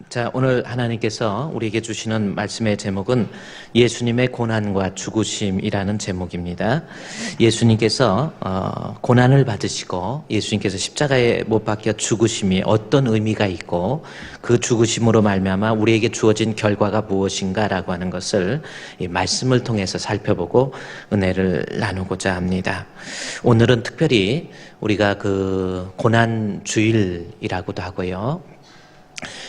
자, 오늘 하나님께서 우리에게 주시는 말씀의 제목은 예수님의 고난과 죽으심이라는 제목입니다. 예수님께서 고난을 받으시고 예수님께서 십자가에 못 박혀 죽으심이 어떤 의미가 있고 그 죽으심으로 말미암아 우리에게 주어진 결과가 무엇인가라고 하는 것을 이 말씀을 통해서 살펴보고 은혜를 나누고자 합니다. 오늘은 특별히 우리가 그 고난 주일이라고도 하고요.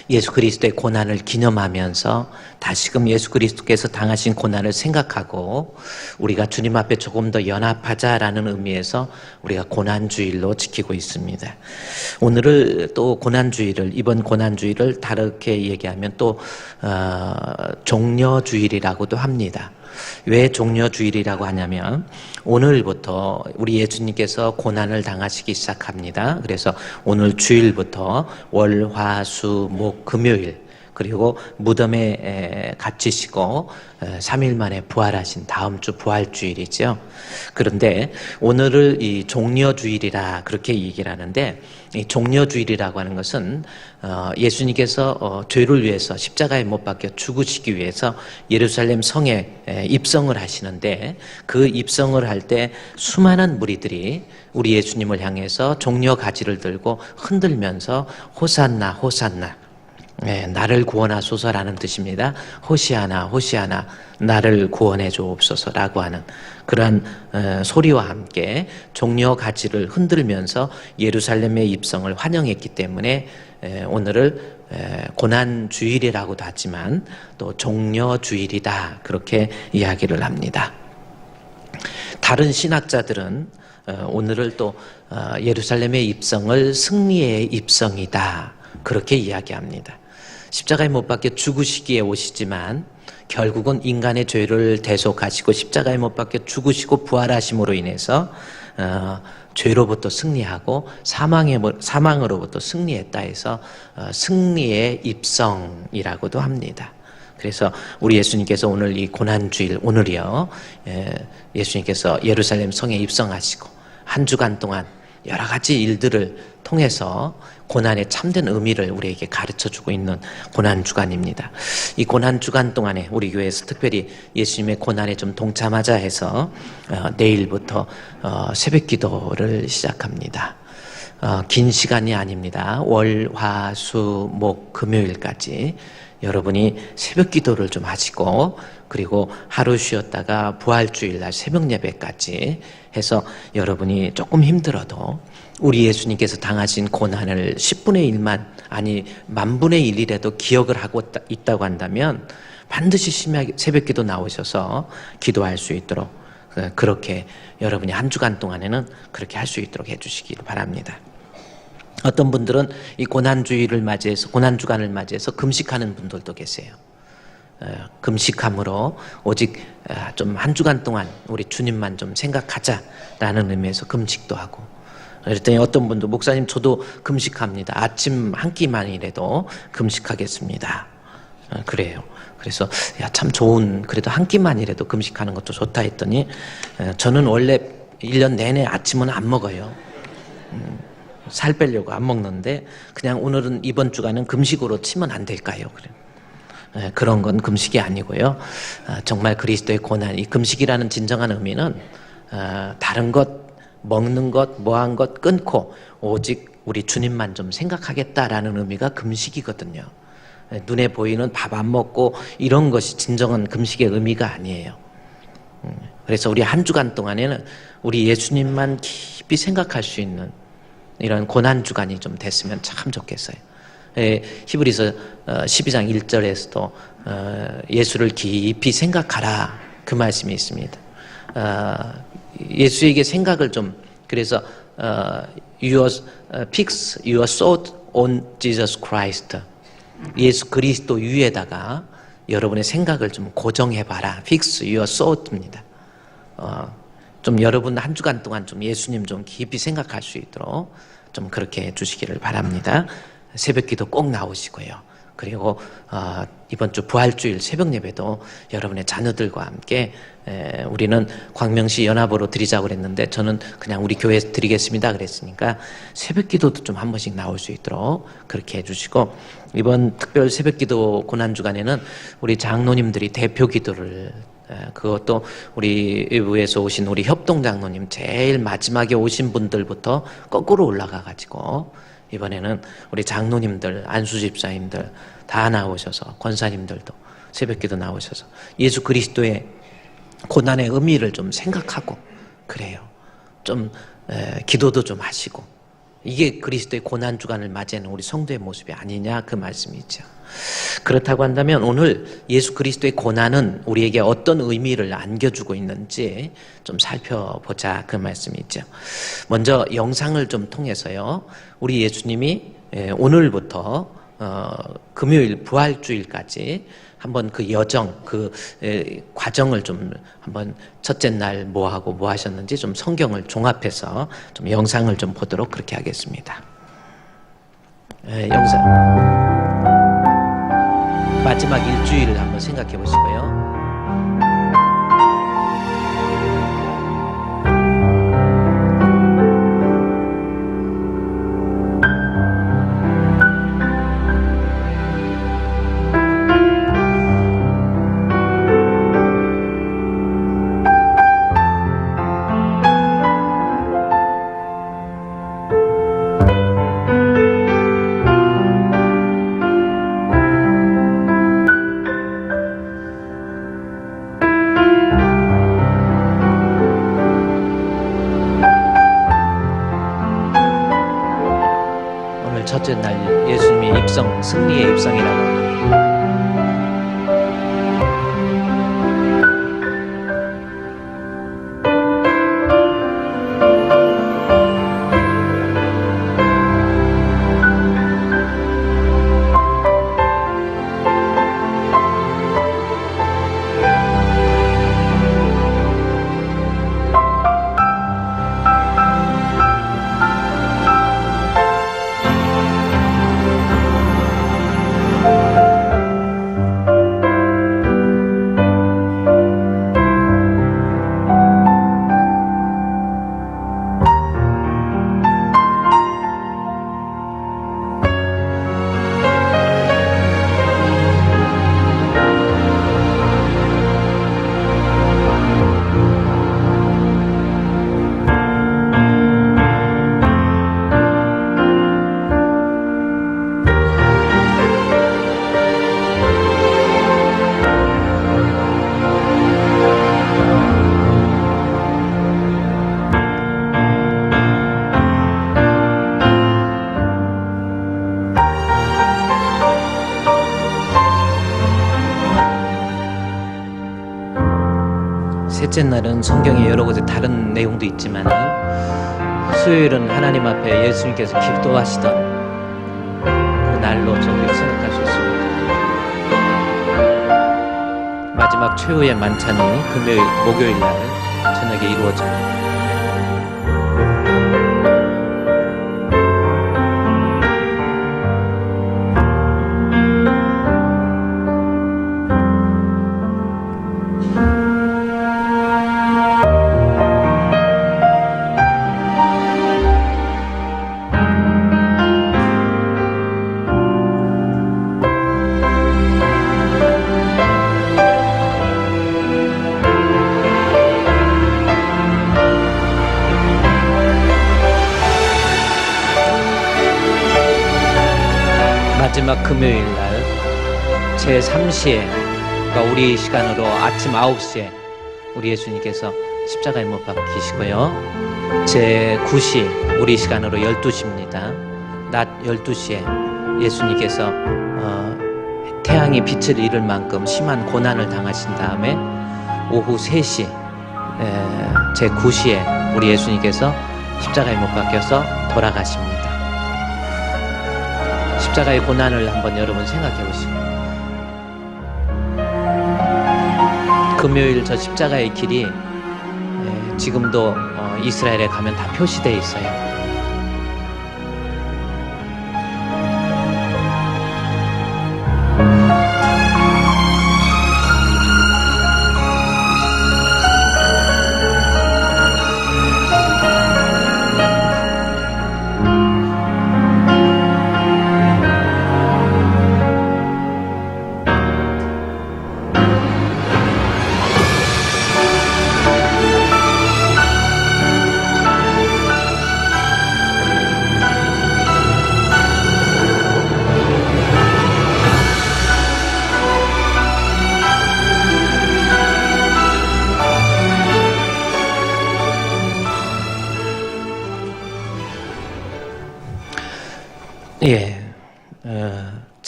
예수 그리스도의 고난을 기념하면서 다시금 예수 그리스도께서 당하신 고난을 생각하고 우리가 주님 앞에 조금 더 연합하자라는 의미에서 우리가 고난주일로 지키고 있습니다. 오늘을 또 고난주일을, 이번 고난주일을 다르게 얘기하면 또 종려주일이라고도 합니다. 왜 종려주일이라고 하냐면 오늘부터 우리 예수님께서 고난을 당하시기 시작합니다. 그래서 오늘 주일부터 월, 화, 수, 목, 금요일 그리고 무덤에 갇히시고 3일 만에 부활하신 다음 주 부활주일이죠. 그런데 오늘을 이 종려주일이라 그렇게 얘기를 하는데 이 종려주일이라고 하는 것은 예수님께서 죄를 위해서 십자가에 못 박혀 죽으시기 위해서 예루살렘 성에 입성을 하시는데 그 입성을 할 때 수많은 무리들이 우리 예수님을 향해서 종려 가지를 들고 흔들면서 호산나 호산나 나를 구원하소서라는 뜻입니다. 호시아나 호시아나 나를 구원해 주옵소서라고 하는 그러한 소리와 함께 종려 가지를 흔들면서 예루살렘의 입성을 환영했기 때문에 오늘을 고난주일이라고도 하지만 또 종려주일이다 그렇게 이야기를 합니다. 다른 신학자들은 오늘을 또 예루살렘의 입성을 승리의 입성이다 그렇게 이야기합니다. 십자가에 못 박혀 죽으시기에 오시지만 결국은 인간의 죄를 대속하시고 십자가에 못 박혀 죽으시고 부활하심으로 인해서 죄로부터 승리하고 사망으로부터 승리했다 해서 승리의 입성이라고도 합니다. 그래서 우리 예수님께서 오늘 이 고난주일 오늘이요 예수님께서 예루살렘 성에 입성하시고 한 주간 동안 여러 가지 일들을 통해서 고난의 참된 의미를 우리에게 가르쳐주고 있는 고난주간입니다. 이 고난주간 동안에 우리 교회에서 특별히 예수님의 고난에 좀 동참하자 해서 내일부터 새벽기도를 시작합니다. 긴 시간이 아닙니다. 월, 화, 수, 목, 금요일까지 여러분이 새벽기도를 좀 하시고 그리고 하루 쉬었다가 부활주일날 새벽예배까지 해서 여러분이 조금 힘들어도 우리 예수님께서 당하신 고난을 10분의 1만 아니 만분의 1이라도 기억을 하고 있다고 한다면 반드시 새벽기도 나오셔서 기도할 수 있도록 그렇게 여러분이 한 주간 동안에는 그렇게 할 수 있도록 해주시기 바랍니다. 어떤 분들은 이 고난주일을 맞이해서 고난주간을 맞이해서 금식하는 분들도 계세요. 금식함으로 오직 좀 한 주간 동안 우리 주님만 좀 생각하자라는 의미에서 금식도 하고 그랬더니 어떤 분도 목사님 저도 금식합니다. 아침 한 끼만이라도 금식하겠습니다. 그래요. 그래서 참 좋은 그래도 한 끼만이라도 금식하는 것도 좋다 했더니 저는 원래 1년 내내 아침은 안 먹어요. 살 빼려고 안 먹는데 그냥 오늘은 이번 주간은 금식으로 치면 안 될까요? 그래. 그런 건 금식이 아니고요. 정말 그리스도의 고난, 이 금식이라는 진정한 의미는 다른 것, 먹는 것, 뭐한 것 끊고 오직 우리 주님만 좀 생각하겠다라는 의미가 금식이거든요. 눈에 보이는 밥 안 먹고 이런 것이 진정한 금식의 의미가 아니에요. 그래서 우리 한 주간 동안에는 우리 예수님만 깊이 생각할 수 있는 이런 고난주간이 좀 됐으면 참 좋겠어요. 히브리서 12장 1절에서도 예수를 깊이 생각하라 그 말씀이 있습니다. 예수에게 생각을 좀 그래서 fix your thought on Jesus Christ 예수 그리스도 위에다가 여러분의 생각을 좀 고정해봐라. fix your thought입니다. 좀 여러분 한 주간 동안 좀 예수님 좀 깊이 생각할 수 있도록 좀 그렇게 해주시기를 바랍니다. 새벽기도 꼭 나오시고요. 그리고 이번 주 부활주일 새벽 예배도 여러분의 자녀들과 함께 우리는 광명시 연합으로 드리자고 그랬는데 저는 그냥 우리 교회에서 드리겠습니다 그랬으니까 새벽기도도 좀 한 번씩 나올 수 있도록 그렇게 해주시고 이번 특별 새벽기도 고난주간에는 우리 장로님들이 대표 기도를, 그것도 우리 외부에서 오신 우리 협동장로님 제일 마지막에 오신 분들부터 거꾸로 올라가 가지고 이번에는 우리 장로님들, 안수집사님들 다 나오셔서, 권사님들도 새벽기도 나오셔서 예수 그리스도의 고난의 의미를 좀 생각하고 그래요. 좀 기도도 좀 하시고, 이게 그리스도의 고난주간을 맞이하는 우리 성도의 모습이 아니냐, 그 말씀이죠. 그렇다고 한다면 오늘 예수 그리스도의 고난은 우리에게 어떤 의미를 안겨주고 있는지 좀 살펴보자, 그 말씀이죠. 먼저 영상을 좀 통해서요, 우리 예수님이 오늘부터 금요일 부활주일까지 한번 그 여정, 그 과정을 좀 한번 첫째 날 뭐 하고 뭐 하셨는지 좀 성경을 종합해서 좀 영상을 좀 보도록 그렇게 하겠습니다. 영상 마지막 일주일을 한번 생각해 보시고요. 첫째 날 예수님이 입성, 승리의 입성이라고. 셋째 날은 성경에 여러 곳에 다른 내용도 있지만 수요일은 하나님 앞에 예수님께서 기도하시던 그 날로 저희가 생각할 수 있습니다. 마지막 최후의 만찬이 목요일 날 저녁에 이루어집니다. 마지막 금요일 날 제3시에, 그러니까 우리 시간으로 아침 9시에 우리 예수님께서 십자가에 못 박히시고요. 제9시, 우리 시간으로 12시입니다. 낮 12시에 예수님께서 태양이 빛을 잃을 만큼 심한 고난을 당하신 다음에 오후 3시, 제9시에 우리 예수님께서 십자가에 못 박혀서 돌아가십니다. 십자가의 고난을 한번 여러분 생각해 보시고, 금요일 저 십자가의 길이 지금도 이스라엘에 가면 다 표시되어 있어요.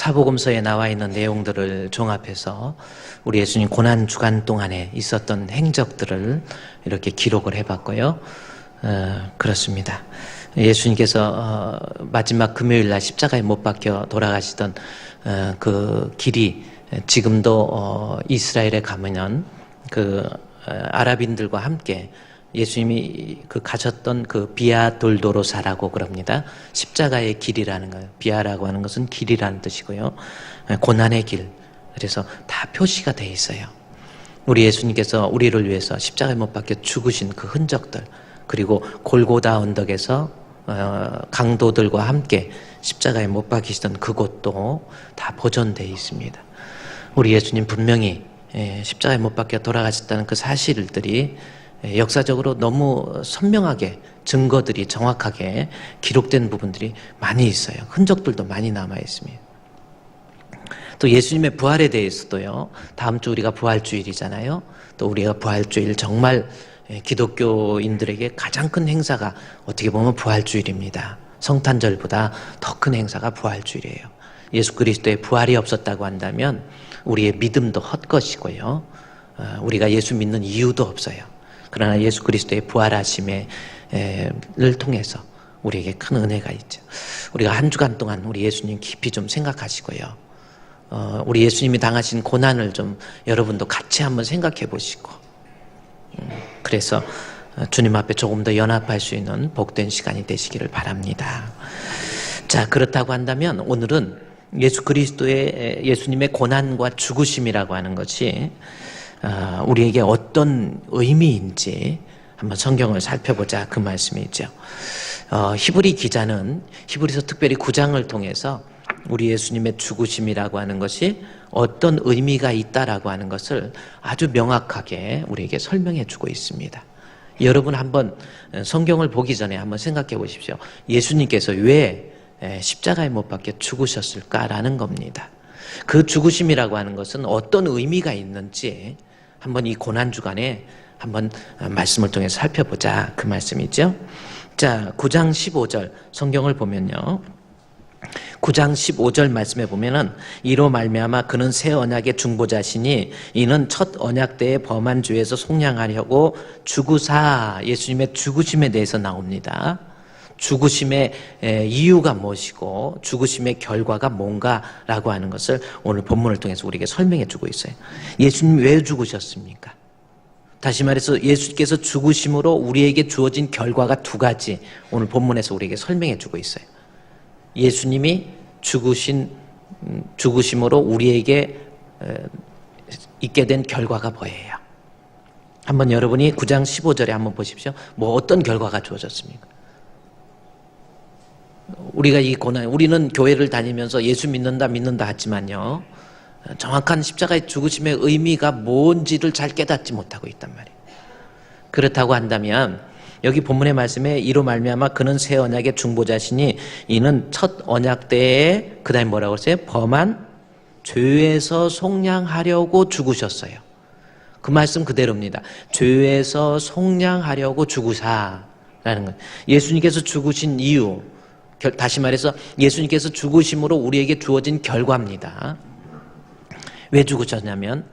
사복음서에 나와 있는 내용들을 종합해서 우리 예수님 고난 주간 동안에 있었던 행적들을 이렇게 기록을 해봤고요. 그렇습니다. 예수님께서 마지막 금요일 날 십자가에 못 박혀 돌아가시던 그 길이 지금도 이스라엘에 가면 그 아랍인들과 함께 예수님이 그 가셨던 그 비아 돌도로사라고 그럽니다. 십자가의 길이라는 거예요. 비아라고 하는 것은 길이라는 뜻이고요. 고난의 길. 그래서 다 표시가 돼 있어요. 우리 예수님께서 우리를 위해서 십자가에 못 박혀 죽으신 그 흔적들, 그리고 골고다 언덕에서 강도들과 함께 십자가에 못 박히시던 그곳도 다 보존되어 있습니다. 우리 예수님 분명히 십자가에 못 박혀 돌아가셨다는 그 사실들이 역사적으로 너무 선명하게 증거들이 정확하게 기록된 부분들이 많이 있어요. 흔적들도 많이 남아 있습니다. 또 예수님의 부활에 대해서도요. 다음 주 우리가 부활주일이잖아요. 또 우리가 부활주일 정말 기독교인들에게 가장 큰 행사가 어떻게 보면 부활주일입니다. 성탄절보다 더 큰 행사가 부활주일이에요. 예수 그리스도의 부활이 없었다고 한다면 우리의 믿음도 헛것이고요. 우리가 예수 믿는 이유도 없어요. 그러나 예수 그리스도의 부활하심을 통해서 우리에게 큰 은혜가 있죠. 우리가 한 주간 동안 우리 예수님 깊이 좀 생각하시고요. 우리 예수님이 당하신 고난을 좀 여러분도 같이 한번 생각해 보시고, 그래서 주님 앞에 조금 더 연합할 수 있는 복된 시간이 되시기를 바랍니다. 자, 그렇다고 한다면 오늘은 예수 그리스도의 예수님의 고난과 죽으심이라고 하는 것이 우리에게 어떤 의미인지 한번 성경을 살펴보자, 그 말씀이죠. 히브리 기자는 히브리서 특별히 9장을 통해서 우리 예수님의 죽으심이라고 하는 것이 어떤 의미가 있다라고 하는 것을 아주 명확하게 우리에게 설명해 주고 있습니다. 여러분 한번 성경을 보기 전에 한번 생각해 보십시오. 예수님께서 왜 십자가에 못 박혀 죽으셨을까라는 겁니다. 그 죽으심이라고 하는 것은 어떤 의미가 있는지 한번 이 고난주간에 한번 말씀을 통해 살펴보자, 그 말씀이죠. 자, 9장 15절 성경을 보면요. 9장 15절 말씀에 보면은 이로 말미암아 그는 새 언약의 중보자시니 이는 첫 언약 때의 범한 죄에서 속량하려고 죽으사, 예수님의 죽으심에 대해서 나옵니다. 죽으심의 이유가 무엇이고 죽으심의 결과가 뭔가라고 하는 것을 오늘 본문을 통해서 우리에게 설명해 주고 있어요. 예수님 왜 죽으셨습니까? 다시 말해서 예수께서 죽으심으로 우리에게 주어진 결과가 두 가지 오늘 본문에서 우리에게 설명해 주고 있어요. 예수님이 죽으심으로 우리에게 있게 된 결과가 뭐예요? 한번 여러분이 9장 15절에 한번 보십시오. 뭐 어떤 결과가 주어졌습니까? 우리가 이 고난, 우리는 교회를 다니면서 예수 믿는다 하지만요, 정확한 십자가의 죽으심의 의미가 뭔지를 잘 깨닫지 못하고 있단 말이에요. 그렇다고 한다면 여기 본문의 말씀에 이로 말미암아 그는 새 언약의 중보자시니 이는 첫 언약 때에 그 다음에 뭐라고 했어요? 범한 죄에서 속량하려고 죽으셨어요. 그 말씀 그대로입니다. 죄에서 속량하려고 죽으사라는 거예요. 예수님께서 죽으신 이유, 다시 말해서 예수님께서 죽으심으로 우리에게 주어진 결과입니다. 왜 죽으셨냐면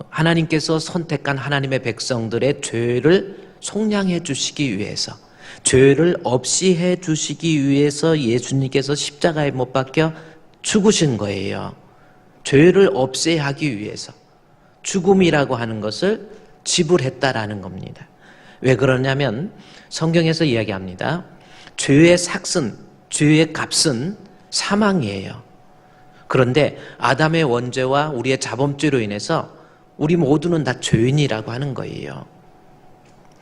하나님께서 선택한 하나님의 백성들의 죄를 속량해 주시기 위해서, 죄를 없이 해 주시기 위해서 예수님께서 십자가에 못 박혀 죽으신 거예요. 죄를 없애야 하기 위해서 죽음이라고 하는 것을 지불했다라는 겁니다. 왜 그러냐면 성경에서 이야기합니다. 죄의 삭슨, 죄의 값은 사망이에요. 그런데 아담의 원죄와 우리의 자범죄로 인해서 우리 모두는 다 죄인이라고 하는 거예요.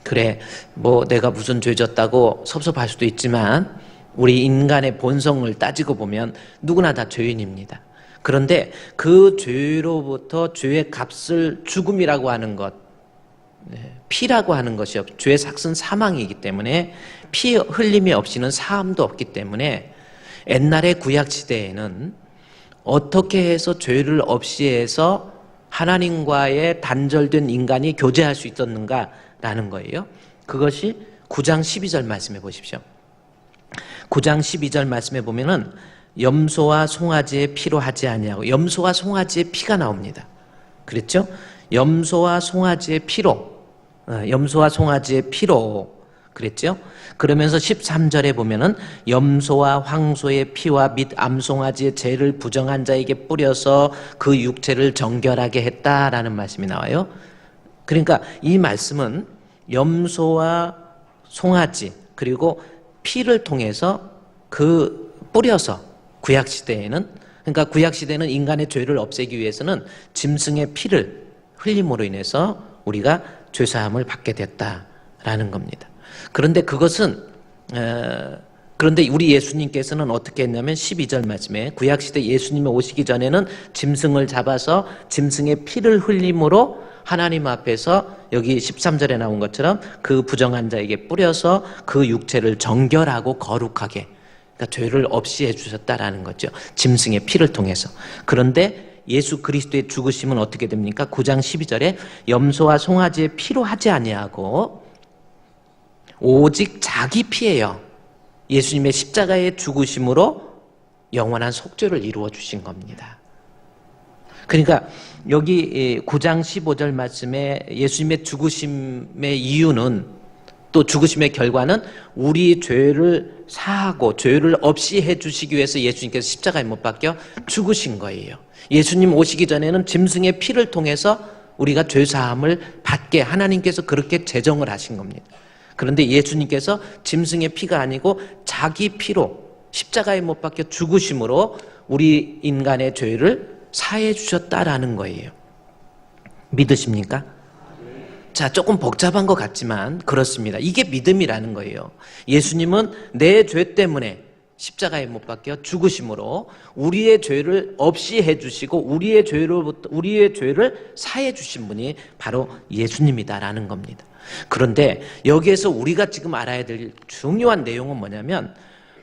그래, 뭐 내가 무슨 죄 졌다고 섭섭할 수도 있지만 우리 인간의 본성을 따지고 보면 누구나 다 죄인입니다. 그런데 그 죄로부터 죄의 값을 죽음이라고 하는 것, 피라고 하는 것이 죄의 삭은 사망이기 때문에 피 흘림이 없이는 사함도 없기 때문에 옛날의 구약시대에는 어떻게 해서 죄를 없이 해서 하나님과의 단절된 인간이 교제할 수 있었는가라는 거예요. 그것이 9장 12절 말씀해 보십시오. 9장 12절 말씀에 보면은 염소와 송아지의 피로 하지 아니하고 염소와 송아지의 피가 나옵니다. 그랬죠? 염소와 송아지의 피로, 염소와 송아지의 피로 그랬죠? 그러면서 13절에 보면은 염소와 황소의 피와 및 암송아지의 죄를 부정한 자에게 뿌려서 그 육체를 정결하게 했다라는 말씀이 나와요. 그러니까 이 말씀은 염소와 송아지 그리고 피를 통해서 그 뿌려서 구약시대에는, 그러니까 구약시대는 인간의 죄를 없애기 위해서는 짐승의 피를 흘림으로 인해서 우리가 죄사함을 받게 됐다라는 겁니다. 그런데 그것은 그런데 우리 예수님께서는 어떻게 했냐면 12절 말씀에 구약시대 예수님이 오시기 전에는 짐승을 잡아서 짐승의 피를 흘림으로 하나님 앞에서 여기 13절에 나온 것처럼 그 부정한 자에게 뿌려서 그 육체를 정결하고 거룩하게, 그러니까 죄를 없이 해주셨다라는 거죠. 짐승의 피를 통해서. 그런데 예수 그리스도의 죽으심은 어떻게 됩니까? 9장 12절에 염소와 송아지의 피로 하지 아니하고 오직 자기 피예요. 예수님의 십자가의 죽으심으로 영원한 속죄를 이루어 주신 겁니다. 그러니까 여기 9장 15절 말씀에 예수님의 죽으심의 이유는, 또 죽으심의 결과는 우리 죄를 사하고 죄를 없이 해주시기 위해서 예수님께서 십자가에 못 박혀 죽으신 거예요. 예수님 오시기 전에는 짐승의 피를 통해서 우리가 죄사함을 받게 하나님께서 그렇게 제정을 하신 겁니다. 그런데 예수님께서 짐승의 피가 아니고 자기 피로 십자가에 못 박혀 죽으심으로 우리 인간의 죄를 사해 주셨다라는 거예요. 믿으십니까? 자, 조금 복잡한 것 같지만 그렇습니다. 이게 믿음이라는 거예요. 예수님은 내 죄 때문에 십자가에 못 박혀 죽으심으로 우리의 죄를 없이 해주시고 우리의 죄를 사해 주신 분이 바로 예수님이다라는 겁니다. 그런데 여기에서 우리가 지금 알아야 될 중요한 내용은 뭐냐면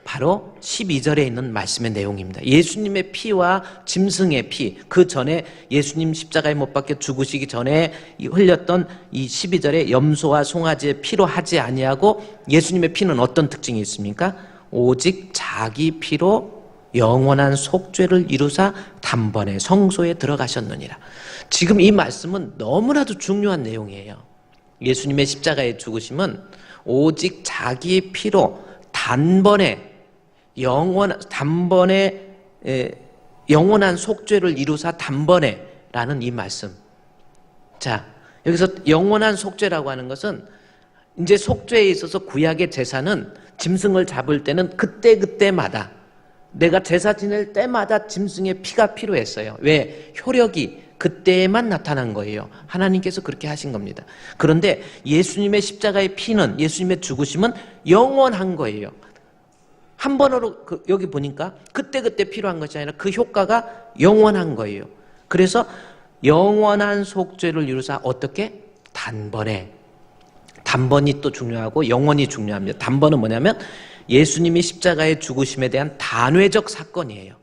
바로 12절에 있는 말씀의 내용입니다. 예수님의 피와 짐승의 피, 그 전에 예수님 십자가에 못 박혀 죽으시기 전에 흘렸던 이 12절에 염소와 송아지의 피로 하지 아니하고, 예수님의 피는 어떤 특징이 있습니까? 오직 자기 피로 영원한 속죄를 이루사 단번에 성소에 들어가셨느니라. 지금 이 말씀은 너무나도 중요한 내용이에요. 예수님의 십자가의 죽으심은 오직 자기 피로 단번에 영원한 속죄를 이루사 단번에라는 이 말씀. 자, 여기서 영원한 속죄라고 하는 것은 이제 속죄에 있어서 구약의 제사는 짐승을 잡을 때는 그때마다, 내가 제사 지낼 때마다 짐승의 피가 필요했어요. 왜? 효력이 그때만 나타난 거예요. 하나님께서 그렇게 하신 겁니다. 그런데 예수님의 십자가의 피는, 예수님의 죽으심은 영원한 거예요. 한 번으로 여기 보니까 그때 필요한 것이 아니라 그 효과가 영원한 거예요. 그래서 영원한 속죄를 이루사 어떻게? 단번에. 단번이 또 중요하고 영원히 중요합니다. 단번은 뭐냐면 예수님이 십자가의 죽으심에 대한 단회적 사건이에요.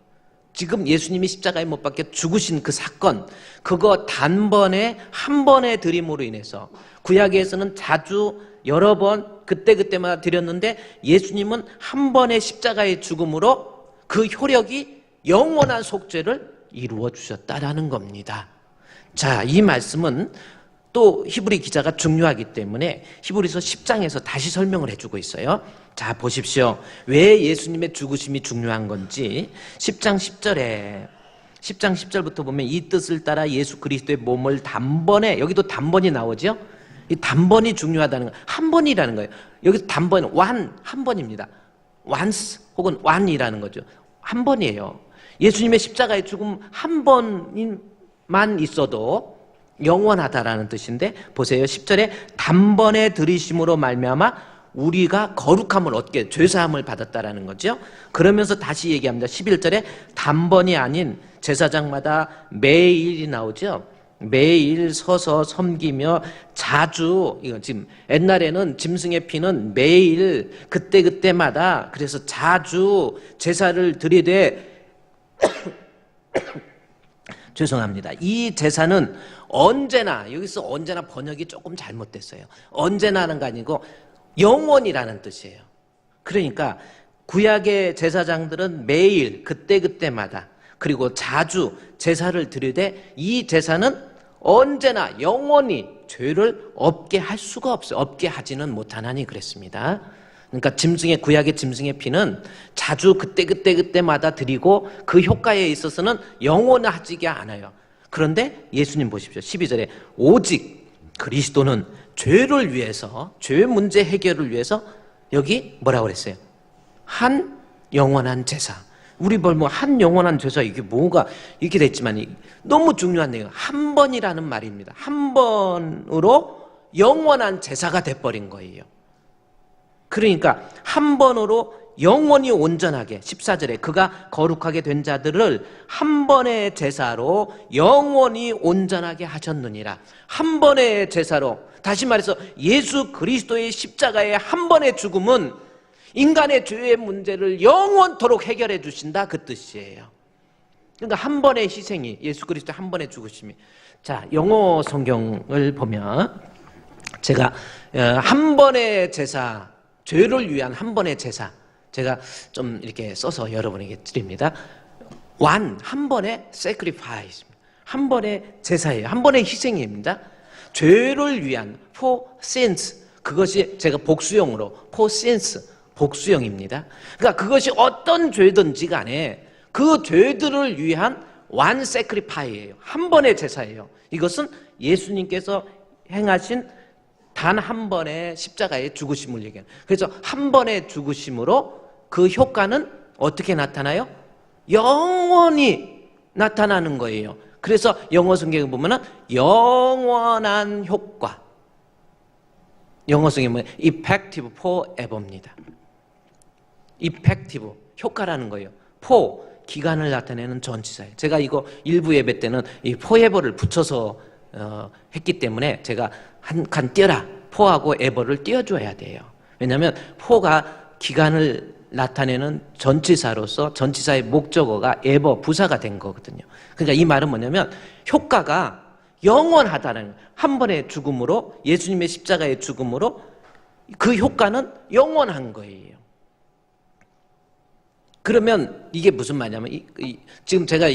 지금 예수님이 십자가에 못 박혀 죽으신 그 사건, 그거 단번에 한 번의 드림으로 인해서, 구약에서는 자주 여러 번 그때마다 드렸는데 예수님은 한 번의 십자가의 죽음으로 그 효력이 영원한 속죄를 이루어 주셨다라는 겁니다. 자, 이 말씀은 또 히브리 기자가 중요하기 때문에 히브리서 10장에서 다시 설명을 해주고 있어요. 자, 보십시오. 왜 예수님의 죽으심이 중요한 건지 10장 10절부터 보면 이 뜻을 따라 예수 그리스도의 몸을 단번에, 여기도 단번이 나오죠. 이 단번이 중요하다는 거, 한 번이라는 거예요. 여기서 단번, 한 번입니다. once 혹은 one이라는 거죠. 한 번이에요. 예수님의 십자가의 죽음 한 번만 있어도 영원하다라는 뜻인데, 보세요. 10절에 단번에 들이심으로 말미암아 우리가 거룩함을 얻게, 죄사함을 받았다라는 거죠. 그러면서 다시 얘기합니다. 11절에 단번이 아닌 제사장마다 매일이 나오죠. 매일 서서 섬기며 자주, 이거 지금 옛날에는 짐승의 피는 매일 그때마다, 그래서 자주 제사를 드리되 죄송합니다. 이 제사는 언제나, 여기서 언제나 번역이 조금 잘못됐어요. 언제나는 거 아니고 영원이라는 뜻이에요. 그러니까 구약의 제사장들은 매일 그때그때마다 그리고 자주 제사를 드리되 이 제사는 언제나 영원히 죄를 없게 할 수가 없어요. 없게 하지는 못하나니 그랬습니다. 그러니까 짐승의 구약의 짐승의 피는 자주 그때마다 드리고 그 효과에 있어서는 영원하지가 않아요. 그런데 예수님 보십시오. 12절에 오직 그리스도는 죄를 위해서, 죄 문제 해결을 위해서 여기 뭐라고 그랬어요? 한 영원한 제사. 우리 뭐 한 영원한 제사 이게 뭐가 이렇게 됐지만 너무 중요한 내용. 한 번이라는 말입니다. 한 번으로 영원한 제사가 돼버린 거예요. 그러니까 한 번으로 영원히 온전하게 14절에 그가 거룩하게 된 자들을 한 번의 제사로 영원히 온전하게 하셨느니라. 한 번의 제사로, 다시 말해서 예수 그리스도의 십자가의 한 번의 죽음은 인간의 죄의 문제를 영원토록 해결해 주신다 그 뜻이에요. 그러니까 한 번의 희생이, 예수 그리스도 한 번의 죽으심이. 자, 영어 성경을 보면 제가 한 번의 제사, 죄를 위한 한 번의 제사, 제가 좀 이렇게 써서 여러분에게 드립니다. 한 번의 sacrifice, 한 번의 제사예요. 한 번의 희생입니다. 죄를 위한 for sins, 그것이 제가 복수형으로 for sins, 복수형입니다. 그러니까 그것이 어떤 죄든지 간에 그 죄들을 위한 one sacrifice예요. 한 번의 제사예요. 이것은 예수님께서 행하신 단 한 번의 십자가의 죽으심을 얘기해요. 그래서 한 번의 죽으심으로 그 효과는 어떻게 나타나요? 영원히 나타나는 거예요. 그래서 영어 성경에 보면은 영원한 효과, 영어 성경에 보면 effective forever입니다. effective, 효과라는 거예요. for, 기간을 나타내는 전치사예요. 제가 이거 일부 예배 때는 이 forever를 붙여서 했기 때문에 제가 한 칸 띄어라, for하고 ever를 띄워줘야 돼요. 왜냐하면 for가 기간을 나타내는 전치사로서 전치사의 목적어가 ever, 부사가 된 거거든요. 그러니까 이 말은 뭐냐면 효과가 영원하다는, 한 번의 죽음으로, 예수님의 십자가의 죽음으로 그 효과는 영원한 거예요. 그러면 이게 무슨 말이냐면 지금 제가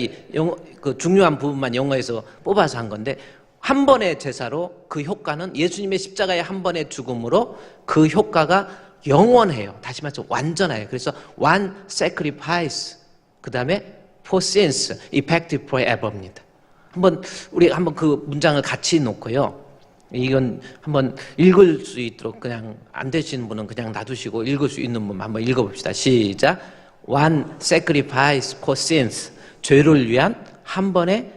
그 중요한 부분만 영어에서 뽑아서 한 건데, 한 번의 제사로 그 효과는 예수님의 십자가의 한 번의 죽음으로 그 효과가 영원해요. 다시 말해서 완전해요. 그래서 one sacrifice, 그 다음에 for sins, effective forever입니다. 우리 한번 그 문장을 같이 놓고요. 이건 한번 읽을 수 있도록, 그냥 안 되시는 분은 그냥 놔두시고 읽을 수 있는 분 한번 읽어봅시다. 시작. One sacrifice for sins, 죄를 위한 한 번의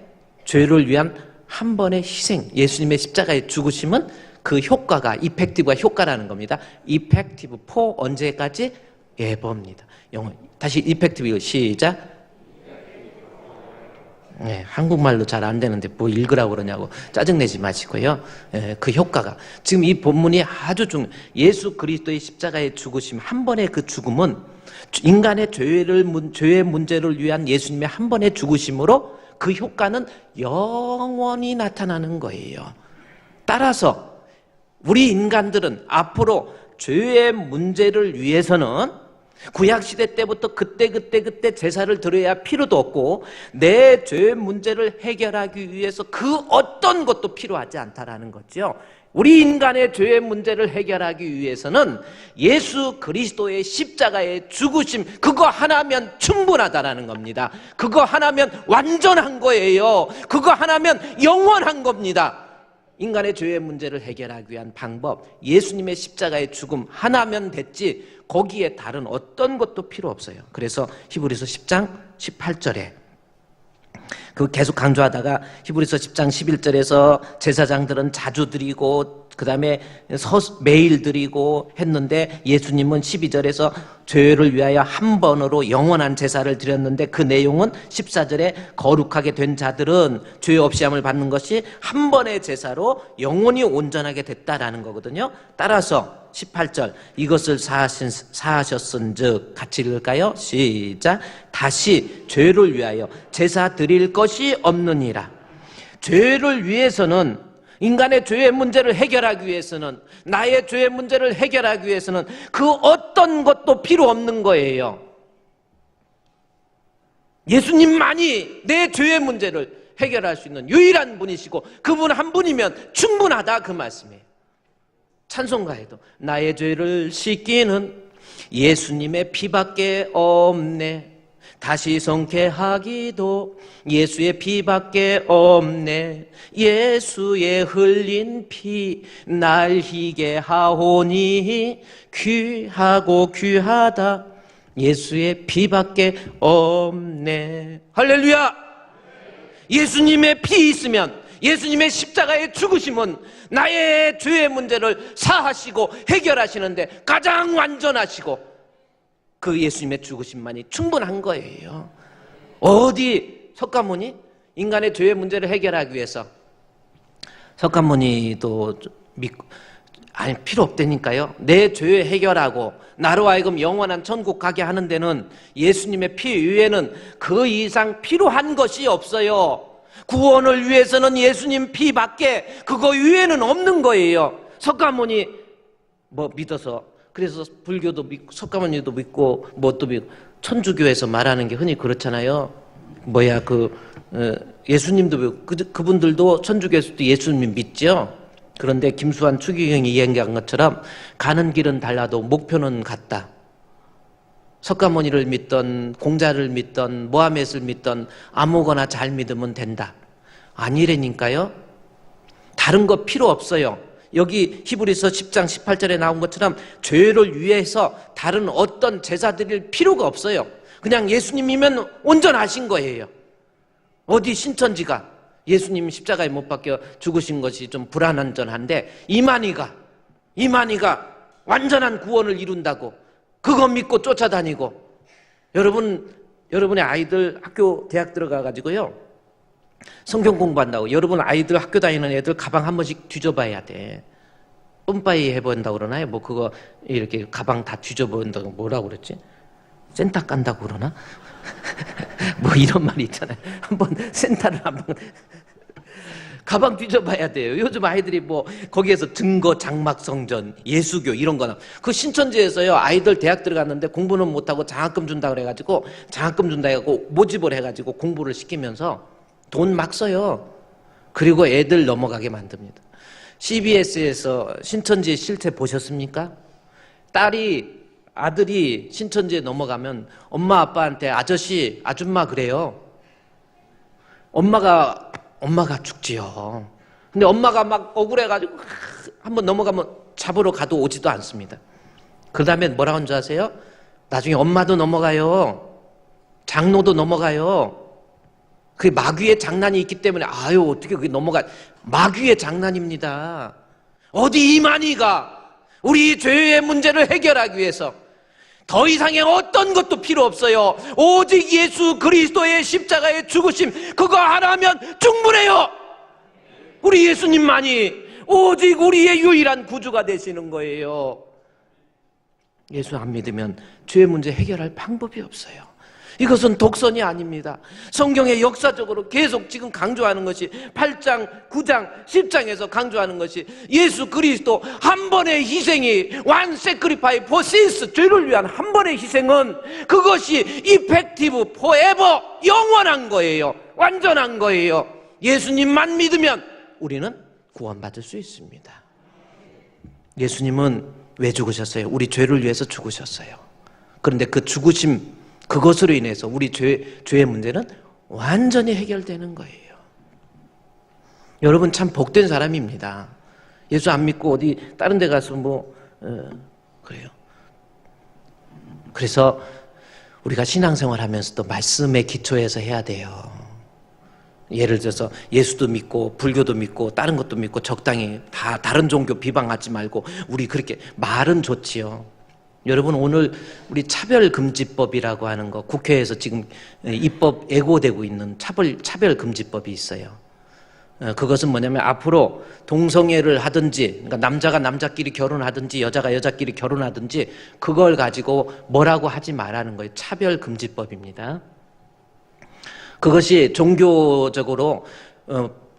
희생, 예수님의 십자가의 죽으심은 그 효과가, effective가 효과라는 겁니다. effective for 언제까지? ever입니다. 영어 다시 effective 시작. 네, 한국말로 잘 안 되는데 뭐 읽으라고 그러냐고 짜증내지 마시고요. 그 효과가, 지금 이 본문이 아주 예수 그리스도의 십자가의 죽으심, 한 번의 그 죽음은 인간의 죄의 문제를 위한 예수님의 한 번의 죽으심으로 그 효과는 영원히 나타나는 거예요. 따라서 우리 인간들은 앞으로 죄의 문제를 위해서는 구약시대 때부터 그때 제사를 드려야 필요도 없고, 내 죄의 문제를 해결하기 위해서 그 어떤 것도 필요하지 않다라는 거죠. 우리 인간의 죄의 문제를 해결하기 위해서는 예수 그리스도의 십자가의 죽으심, 그거 하나면 충분하다라는 겁니다. 그거 하나면 완전한 거예요. 그거 하나면 영원한 겁니다. 인간의 죄의 문제를 해결하기 위한 방법, 예수님의 십자가의 죽음 하나면 됐지 거기에 다른 어떤 것도 필요 없어요. 그래서 히브리서 10장 18절에 그 계속 강조하다가 히브리서 10장 11절에서 제사장들은 자주 드리고 그 다음에 매일 드리고 했는데, 예수님은 12절에서 죄를 위하여 한 번으로 영원한 제사를 드렸는데, 그 내용은 14절에 거룩하게 된 자들은 죄 없이 함을 받는 것이 한 번의 제사로 영원히 온전하게 됐다라는 거거든요. 따라서 18절, 이것을 사하셨은즉, 같이 읽을까요? 시작. 다시 죄를 위하여 제사 드릴 것이 없느니라. 죄를 위해서는 인간의 죄의 문제를 해결하기 위해서는, 나의 죄의 문제를 해결하기 위해서는 그 어떤 것도 필요 없는 거예요. 예수님만이 내 죄의 문제를 해결할 수 있는 유일한 분이시고 그분 한 분이면 충분하다, 그 말씀이에요. 찬송가에도 나의 죄를 씻기는 예수님의 피밖에 없네, 다시 성케하기도 예수의 피밖에 없네, 예수의 흘린 피 날 희게 하오니 귀하고 귀하다, 예수의 피밖에 없네. 할렐루야. 예수님의 피 있으면, 예수님의 십자가의 죽으심은 나의 죄의 문제를 사하시고 해결하시는데 가장 완전하시고 그 예수님의 죽으심만이 충분한 거예요. 어디 석가모니 인간의 죄의 문제를 해결하기 위해서, 석가모니도 믿고, 아니 필요 없다니까요. 내 죄 해결하고 나로 하여금 영원한 천국 가게 하는 데는 예수님의 피 외에는 그 이상 필요한 것이 없어요. 구원을 위해서는 예수님 피밖에 그거 외에는 없는 거예요. 석가모니 뭐 믿어서, 그래서 불교도 믿고 석가모니도 믿고 뭣도 믿고, 천주교에서 말하는 게 흔히 그렇잖아요. 뭐야 예수님도 믿고 그분들도 천주교에서도 예수님 믿죠. 그런데 김수환 추기경이 이야기한 것처럼 가는 길은 달라도 목표는 같다. 석가모니를 믿던 공자를 믿던 모하мет을 믿던 아무거나 잘 믿으면 된다. 아니라니까요. 다른 거 필요 없어요. 여기 히브리서 10장 18절에 나온 것처럼 죄를 위해서 다른 어떤 제사 드릴 필요가 없어요. 그냥 예수님이면 온전하신 거예요. 어디 신천지가 예수님 십자가에 못 박혀 죽으신 것이 좀 불안한데 이만희가 완전한 구원을 이룬다고 그거 믿고 쫓아다니고, 여러분의 아이들 학교 대학 들어가 가지고요 성경 공부한다고 여러분 아이들 학교 다니는 애들 가방 한 번씩 뒤져봐야 돼. 뿜빠이 해본다고 그러나요? 뭐 그거 이렇게 가방 다 뒤져본다고 뭐라고 그랬지? 센터 깐다고 그러나? 뭐 이런 말이 있잖아요. 한번 센터를 한번 가방 뒤져봐야 돼요. 요즘 아이들이 뭐 거기에서 증거 장막성전, 예수교 이런 거나, 그 신천지에서요 아이들 대학 들어갔는데 공부는 못하고 장학금 준다 그래가지고 장학금 준다 해가지고 모집을 해가지고 공부를 시키면서 돈 막 써요. 그리고 애들 넘어가게 만듭니다. CBS에서 신천지 실체 보셨습니까? 아들이 신천지에 넘어가면 엄마 아빠한테 아저씨 아줌마 그래요. 엄마가 죽지요. 근데 엄마가 막 억울해가지고 한번 넘어가면 잡으러 가도 오지도 않습니다. 그 다음에 뭐라고 하는 줄 아세요? 나중에 엄마도 넘어가요. 장로도 넘어가요. 그게 마귀의 장난이 있기 때문에 아유 어떻게 그게 넘어가. 마귀의 장난입니다. 어디 이만희가 우리 죄의 문제를 해결하기 위해서 더 이상의 어떤 것도 필요 없어요. 오직 예수 그리스도의 십자가의 죽으심 그거 하나면 충분해요. 우리 예수님만이 오직 우리의 유일한 구주가 되시는 거예요. 예수 안 믿으면 죄의 문제 해결할 방법이 없어요. 이것은 독선이 아닙니다. 성경에 역사적으로 계속 지금 강조하는 것이 8장, 9장, 10장에서 강조하는 것이 예수 그리스도 한 번의 희생이 one sacrifice for sins, 죄를 위한 한 번의 희생은 그것이 effective forever, 영원한 거예요. 완전한 거예요. 예수님만 믿으면 우리는 구원받을 수 있습니다. 예수님은 왜 죽으셨어요? 우리 죄를 위해서 죽으셨어요. 그런데 그 죽으심, 그것으로 인해서 우리 죄의 문제는 완전히 해결되는 거예요. 여러분 참 복된 사람입니다. 예수 안 믿고 어디 다른 데 가서 그래요. 그래서 우리가 신앙생활 하면서도 말씀의 기초에서 해야 돼요. 예를 들어서 예수도 믿고 불교도 믿고 다른 것도 믿고 적당히 다 다른 종교 비방하지 말고, 우리 그렇게 말은 좋지요. 여러분 오늘 우리 차별금지법이라고 하는 거 국회에서 지금 입법 예고되고 있는 차별금지법이 있어요. 그것은 뭐냐면 앞으로 동성애를 하든지, 그러니까 남자가 남자끼리 결혼하든지 여자가 여자끼리 결혼하든지 그걸 가지고 뭐라고 하지 말라는 거예요. 차별금지법입니다. 그것이 종교적으로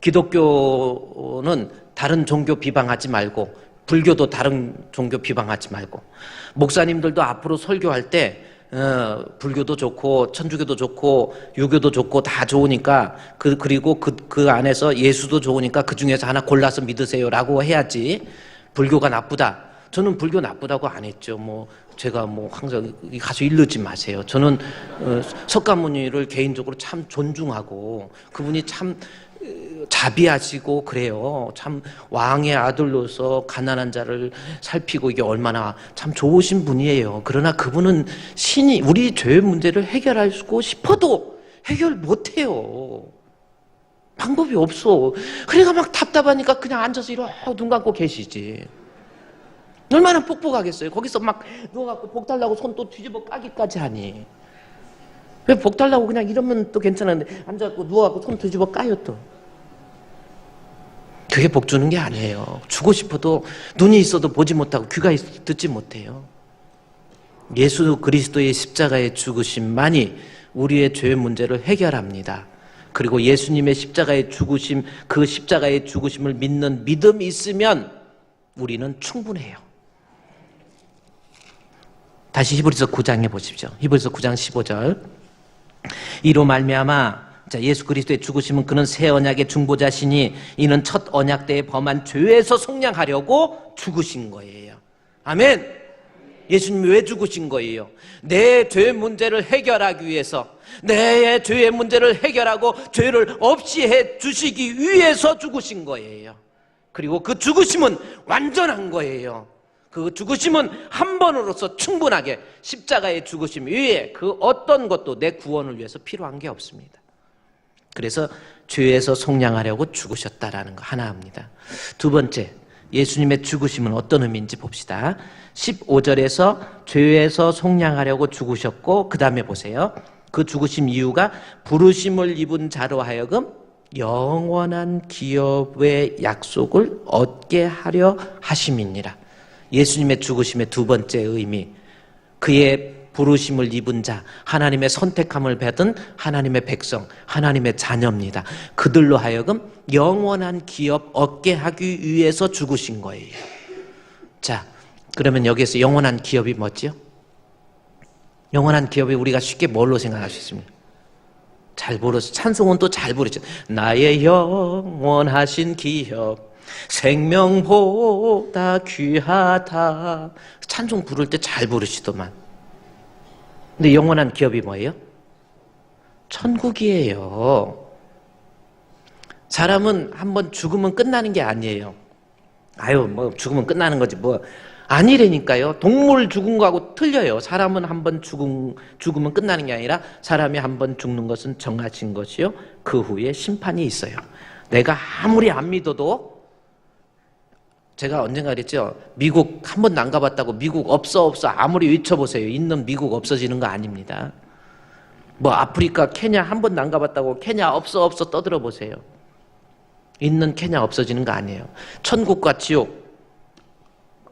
기독교는 다른 종교 비방하지 말고, 불교도 다른 종교 비방하지 말고, 목사님들도 앞으로 설교할 때 불교도 좋고 천주교도 좋고 유교도 좋고 다 좋으니까 그리고 그 안에서 예수도 좋으니까 그 중에서 하나 골라서 믿으세요라고 해야지. 불교가 나쁘다. 저는 불교 나쁘다고 안 했죠. 제가 항상 가서 이르지 마세요. 저는 석가모니를 개인적으로 참 존중하고 그분이 참 자비하시고 그래요. 참 왕의 아들로서 가난한 자를 살피고 이게 얼마나 참 좋으신 분이에요. 그러나 그분은 신이 우리 죄의 문제를 해결하고 싶어도 해결 못해요. 방법이 없어. 그러니까 막 답답하니까 그냥 앉아서 이러고 눈 감고 계시지. 얼마나 뻑뻑하겠어요. 거기서 막 누워갖고 복 달라고 손 또 뒤집어 까기까지 하니. 왜 복 달라고 그냥 이러면 또 괜찮은데 앉아갖고 누워갖고 손 뒤집어 까요 또. 그게 복 주는 게 아니에요. 주고 싶어도 눈이 있어도 보지 못하고 귀가 있어도 듣지 못해요. 예수 그리스도의 십자가의 죽으심만이 우리의 죄의 문제를 해결합니다. 그리고 예수님의 십자가의 죽으심, 그 십자가의 죽으심을 믿는 믿음이 있으면 우리는 충분해요. 다시 히브리서 9장에 보십시오. 히브리서 9장 15절. 이로 말미암아 예수 그리스도의 죽으심은 그는 새 언약의 중보자시니 이는 첫 언약 때에 범한 죄에서 속량하려고 죽으신 거예요. 아멘. 예수님이 왜 죽으신 거예요? 내 죄의 문제를 해결하기 위해서, 내 죄의 문제를 해결하고 죄를 없이 해 주시기 위해서 죽으신 거예요. 그리고 그 죽으심은 완전한 거예요. 그 죽으심은 한 번으로서 충분하게 십자가의 죽으심 위에 그 어떤 것도 내 구원을 위해서 필요한 게 없습니다. 그래서 죄에서 속량하려고 죽으셨다라는 거 하나입니다. 두 번째, 예수님의 죽으심은 어떤 의미인지 봅시다. 15절에서 죄에서 속량하려고 죽으셨고 그 다음에 보세요. 그 죽으심 이유가 부르심을 입은 자로 하여금 영원한 기업의 약속을 얻게 하려 하심이니라. 예수님의 죽으심의 두 번째 의미, 그의 부르심을 입은 자, 하나님의 선택함을 받은 하나님의 백성, 하나님의 자녀입니다. 그들로 하여금 영원한 기업 얻게 하기 위해서 죽으신 거예요. 자, 그러면 여기에서 영원한 기업이 뭐지요? 영원한 기업이 우리가 쉽게 뭘로 생각할 수 있습니까? 잘 부르죠. 찬송은 또 잘 부르죠. 나의 영원하신 기업 생명보다 귀하다. 찬송 부를 때 잘 부르시더만. 근데 영원한 기업이 뭐예요? 천국이에요. 사람은 한번 죽으면 끝나는 게 아니에요. 죽으면 끝나는 거지 아니라니까요. 동물 죽은 거하고 틀려요. 사람은 한번 죽으면 끝나는 게 아니라 사람이 한번 죽는 것은 정하신 것이요, 그 후에 심판이 있어요. 내가 아무리 안 믿어도, 제가 언젠가 그랬죠. 미국 한 번도 안 가봤다고 미국 없어 아무리 외쳐보세요. 있는 미국 없어지는 거 아닙니다. 아프리카 케냐 한 번도 안 가봤다고 케냐 없어 떠들어보세요. 있는 케냐 없어지는 거 아니에요. 천국과 지옥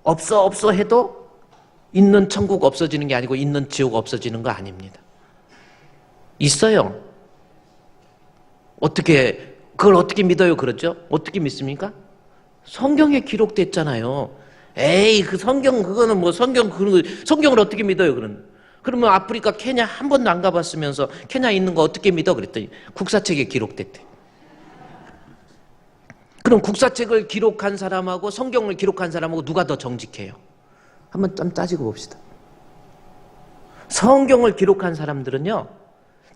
없어 해도 있는 천국 없어지는 게 아니고 있는 지옥 없어지는 거 아닙니다. 있어요. 그걸 어떻게 믿어요? 그러죠? 어떻게 믿습니까? 성경에 기록됐잖아요. 그 성경 그거는 성경을 어떻게 믿어요? 그러면 아프리카 케냐 한 번도 안 가봤으면서 케냐 있는 거 어떻게 믿어? 그랬더니 국사책에 기록됐대. 그럼 국사책을 기록한 사람하고 성경을 기록한 사람하고 누가 더 정직해요? 한번 좀 따지고 봅시다. 성경을 기록한 사람들은요,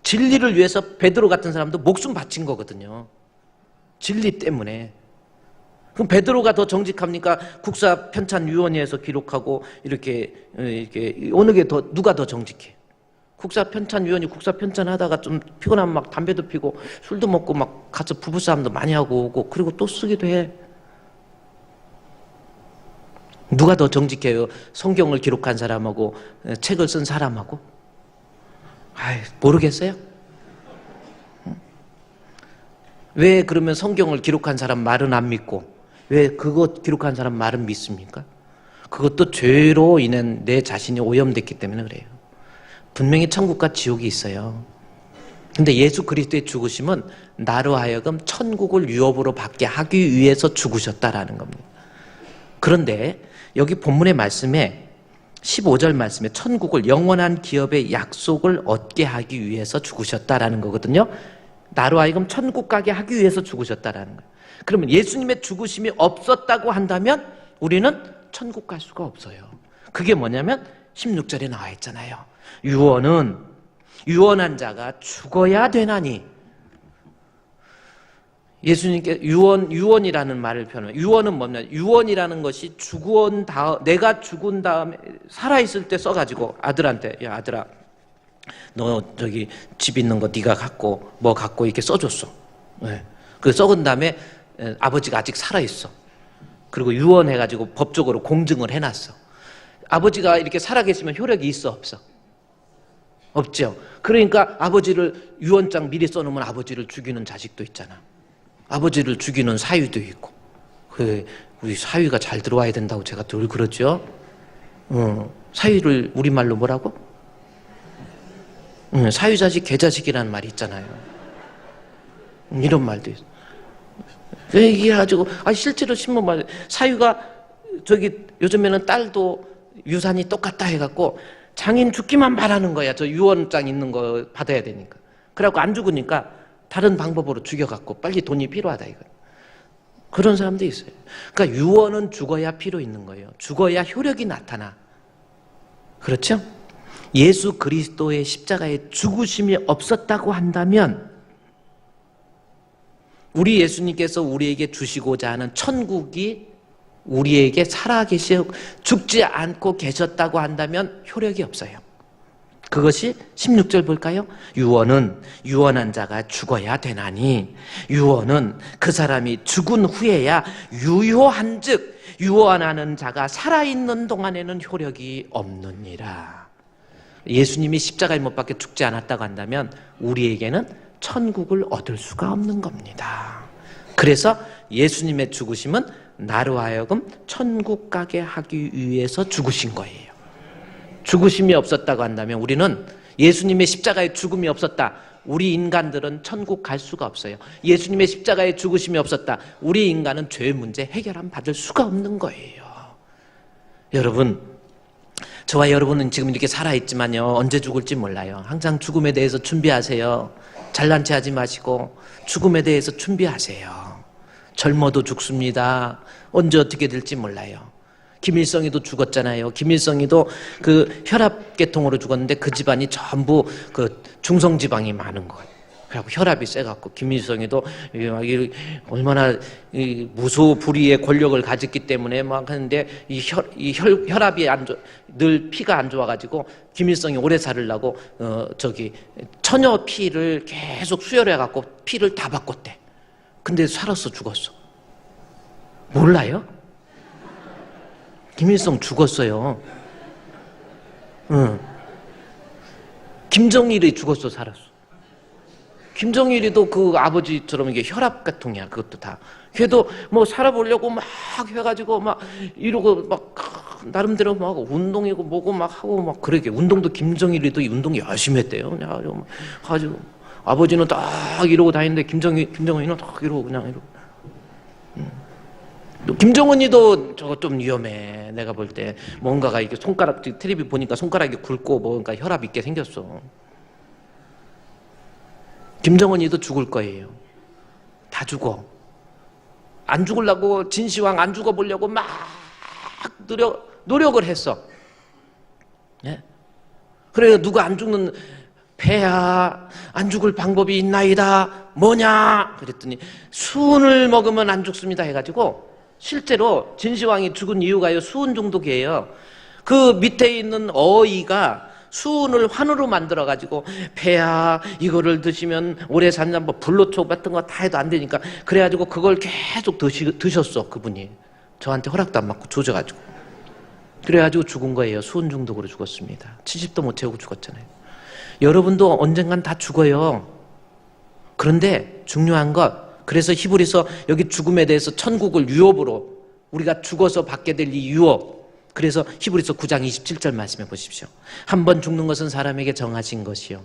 진리를 위해서 베드로 같은 사람도 목숨 바친 거거든요. 진리 때문에. 그럼 베드로가 더 정직합니까? 국사편찬위원회에서 기록하고 이렇게 어느 게 누가 더 정직해? 국사편찬위원이 국사편찬하다가 좀 피곤하면 막 담배도 피고 술도 먹고 막 가서 부부싸움도 많이 하고 오고 그리고 또 쓰기도 해. 누가 더 정직해요? 성경을 기록한 사람하고 책을 쓴 사람하고? 모르겠어요? 왜 그러면 성경을 기록한 사람 말은 안 믿고 왜 그거 기록한 사람 말은 믿습니까? 그것도 죄로 인한 내 자신이 오염됐기 때문에 그래요. 분명히 천국과 지옥이 있어요. 근데 예수 그리스도의 죽으심은 나로 하여금 천국을 유업으로 받게 하기 위해서 죽으셨다라는 겁니다. 그런데 여기 본문의 말씀에 15절 말씀에 천국을 영원한 기업의 약속을 얻게 하기 위해서 죽으셨다라는 거거든요. 나로 하여금 천국 가게 하기 위해서 죽으셨다라는 거예요. 그러면 예수님의 죽으심이 없었다고 한다면 우리는 천국 갈 수가 없어요. 그게 뭐냐면 16절에 나와 있잖아요. 유언한 자가 죽어야 되나니. 예수님께 유언이라는 말을 표현해요. 유언은 뭐냐? 유언이라는 것이 내가 죽은 다음에 살아있을 때 써가지고 아들한테, 야 아들아, 너 저기 집 있는 거 네가 갖고 뭐 갖고 이렇게 써줬어. 네. 그 썩은 다음에 아버지가 아직 살아있어. 그리고 유언해가지고 법적으로 공증을 해놨어. 아버지가 이렇게 살아계시면 효력이 있어 없어? 없죠. 그러니까 아버지를 유언장 미리 써놓으면 아버지를 죽이는 자식도 있잖아. 아버지를 죽이는 사위도 있고. 우리 사위가 잘 들어와야 된다고 제가 늘 그러죠. 사위를 우리말로 뭐라고? 사위자식 개자식이라는 말이 있잖아요. 이런 말도 있어. 얘기해가지고 실제로 신문 말 사위가 요즘에는 딸도 유산이 똑같다 해갖고 장인 죽기만 말하는 거야. 저 유언장 있는 거 받아야 되니까. 그래갖고 안 죽으니까 다른 방법으로 죽여갖고 빨리 돈이 필요하다 이거. 그런 사람도 있어요. 그러니까 유언은 죽어야 필요 있는 거예요. 죽어야 효력이 나타나. 그렇죠? 예수 그리스도의 십자가에 죽으심이 없었다고 한다면 우리 예수님께서 우리에게 주시고자 하는 천국이 우리에게 살아계시고 죽지 않고 계셨다고 한다면 효력이 없어요. 그것이 16절 볼까요? 유언한 자가 죽어야 되나니 유언은 그 사람이 죽은 후에야 유효한 즉 유언하는 자가 살아있는 동안에는 효력이 없느니라. 예수님이 십자가에 못 박혀 죽지 않았다고 한다면 우리에게는 천국을 얻을 수가 없는 겁니다. 그래서 예수님의 죽으심은 나로 하여금 천국 가게 하기 위해서 죽으신 거예요. 죽으심이 없었다고 한다면 우리는 예수님의 십자가에 죽음이 없었다. 우리 인간들은 천국 갈 수가 없어요. 예수님의 십자가에 죽으심이 없었다. 우리 인간은 죄 문제 해결함 받을 수가 없는 거예요. 여러분, 저와 여러분은 지금 이렇게 살아있지만요, 언제 죽을지 몰라요. 항상 죽음에 대해서 준비하세요. 잘난 체 하지 마시고 죽음에 대해서 준비하세요. 젊어도 죽습니다. 언제 어떻게 될지 몰라요. 김일성이도 죽었잖아요. 김일성이도 그 혈압계통으로 죽었는데 그 집안이 전부 그 중성지방이 많은 거예요. 그래갖고 혈압이 세갖고 김일성이도 얼마나 무소불위의 권력을 가졌기 때문에 막 하는데 혈압이 늘 피가 안 좋아가지고 김일성이 오래 살으려고 처녀 피를 계속 수혈해갖고 피를 다 바꿨대. 근데 살았어, 죽었어? 몰라요? 김일성 죽었어요. 김정일이 죽었어, 살았어? 김정일이도 그 아버지처럼 이게 혈압계통이야, 그것도 다. 걔도 뭐 살아보려고 막 해가지고 막 이러고 막 나름대로 막 운동이고 뭐고 막 하고 막 그러게. 운동도 김정일이도 운동 열심히 했대요. 그냥 가지고 아버지는 딱 이러고 다니는데 김정은이는 딱 이러고 그냥 이러고. 김정은이도 저거 좀 위험해. 내가 볼 때 뭔가가 이렇게 손가락 텔레비 보니까 손가락이 굵고 뭔가 혈압 있게 생겼어. 김정은이도 죽을 거예요. 다 죽어. 안 죽으려고 진시황 안 죽어보려고 막 노력을 했어. 예? 그래요. 누가 안 죽는 배야 안 죽을 방법이 있나이다. 뭐냐? 그랬더니 수은을 먹으면 안 죽습니다 해가지고 실제로 진시황이 죽은 이유가요, 수은 중독이에요. 그 밑에 있는 어이가 수은을 환으로 만들어가지고 배야 이거를 드시면 오래 산다, 뭐 불로초 같은 거 다 해도 안 되니까 그래가지고 그걸 계속 드셨어. 그분이 저한테 허락도 안 받고 조져가지고 그래가지고 죽은 거예요. 수은 중독으로 죽었습니다. 70도 못 채우고 죽었잖아요. 여러분도 언젠간 다 죽어요. 그런데 중요한 것, 그래서 히브리서 여기 죽음에 대해서 천국을 유업으로 우리가 죽어서 받게 될 이 유업, 그래서 히브리서 9장 27절 말씀해 보십시오. 한 번 죽는 것은 사람에게 정하신 것이요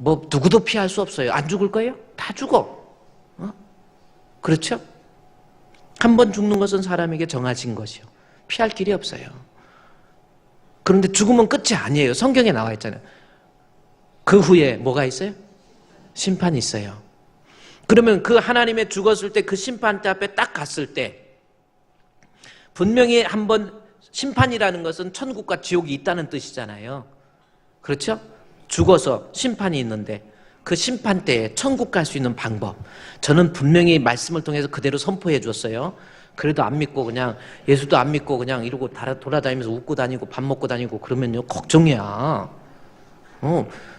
뭐 누구도 피할 수 없어요. 안 죽을 거예요? 다 죽어. 그렇죠? 한 번 죽는 것은 사람에게 정해진 것이요. 피할 길이 없어요. 그런데 죽으면 끝이 아니에요. 성경에 나와 있잖아요. 그 후에 뭐가 있어요? 심판이 있어요. 그러면 그 하나님의 죽었을 때 그 심판대 앞에 딱 갔을 때 분명히 한번 심판이라는 것은 천국과 지옥이 있다는 뜻이잖아요. 그렇죠? 죽어서 심판이 있는데 그 심판 때에 천국 갈 수 있는 방법, 저는 분명히 말씀을 통해서 그대로 선포해 줬어요. 그래도 안 믿고 그냥 예수도 안 믿고 그냥 이러고 돌아다니면서 웃고 다니고 밥 먹고 다니고 그러면요 걱정이야.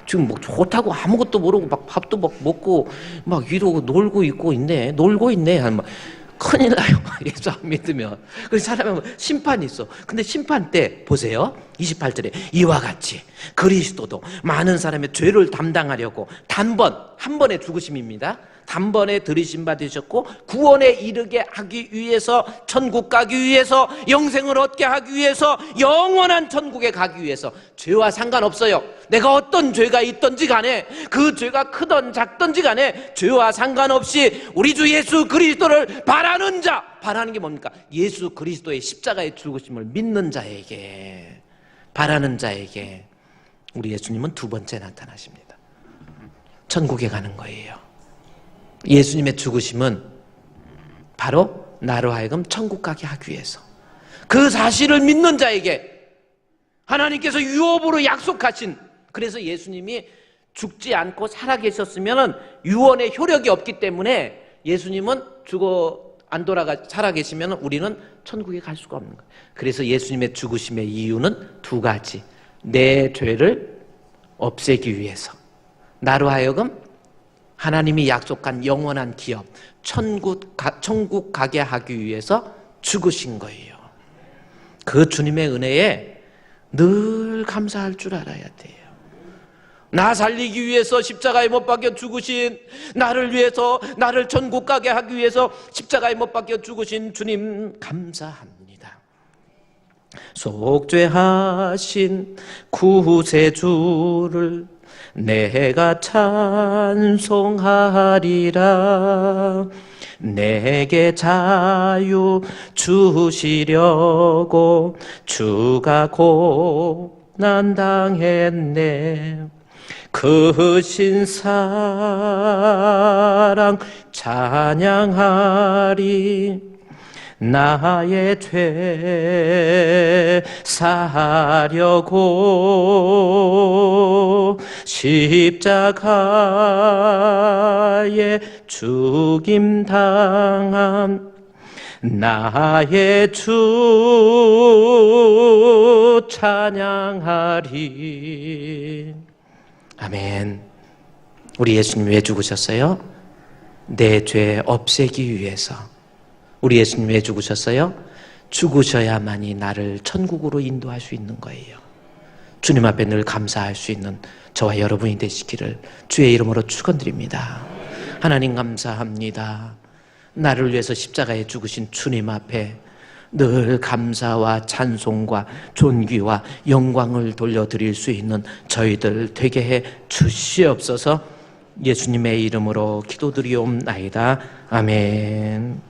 지금 뭐 좋다고 아무것도 모르고 막 밥도 막 먹고 막 이러고 놀고 있네. 막 큰일 나요. 예수 안 믿으면. 그래서 사람은 심판이 있어. 근데 심판 때 보세요. 28절에 이와 같이 그리스도도 많은 사람의 죄를 담당하려고 한 번의 죽으심입니다. 단번에 들이심 받으셨고 구원에 이르게 하기 위해서, 천국 가기 위해서, 영생을 얻게 하기 위해서, 영원한 천국에 가기 위해서. 죄와 상관없어요. 내가 어떤 죄가 있든지 간에, 그 죄가 크든 작든지 간에 죄와 상관없이 우리 주 예수 그리스도를 바라는 자, 바라는 게 뭡니까? 예수 그리스도의 십자가의 죽으심을 믿는 자에게, 바라는 자에게 우리 예수님은 두 번째 나타나십니다. 천국에 가는 거예요. 예수님의 죽으심은 바로 나로 하여금 천국 가게 하기 위해서, 그 사실을 믿는 자에게 하나님께서 유업으로 약속하신, 그래서 예수님이 죽지 않고 살아계셨으면 유언의 효력이 없기 때문에 예수님은 죽어 안 돌아가 살아계시면 우리는 천국에 갈 수가 없는 거예요. 그래서 예수님의 죽으심의 이유는 두 가지. 내 죄를 없애기 위해서, 나로 하여금 하나님이 약속한 영원한 기업, 천국 가게 하기 위해서 죽으신 거예요. 그 주님의 은혜에 늘 감사할 줄 알아야 돼요. 나 살리기 위해서 십자가에 못 박혀 죽으신, 나를 위해서, 나를 천국 가게 하기 위해서 십자가에 못 박혀 죽으신 주님 감사합니다. 속죄하신 구세주를 내가 찬송하리라. 내게 자유 주시려고 주가 고난 당했네. 그 신사랑 찬양하리. 나의 죄 사려고 십자가에 죽임 당한 나의 주 찬양하리. 아멘. 우리 예수님 왜 죽으셨어요? 내 죄 없애기 위해서. 우리 예수님 왜 죽으셨어요? 죽으셔야만이 나를 천국으로 인도할 수 있는 거예요. 주님 앞에 늘 감사할 수 있는 저와 여러분이 되시기를 주의 이름으로 축원드립니다. 하나님 감사합니다. 나를 위해서 십자가에 죽으신 주님 앞에 늘 감사와 찬송과 존귀와 영광을 돌려드릴 수 있는 저희들 되게 해 주시옵소서. 예수님의 이름으로 기도드리옵나이다. 아멘.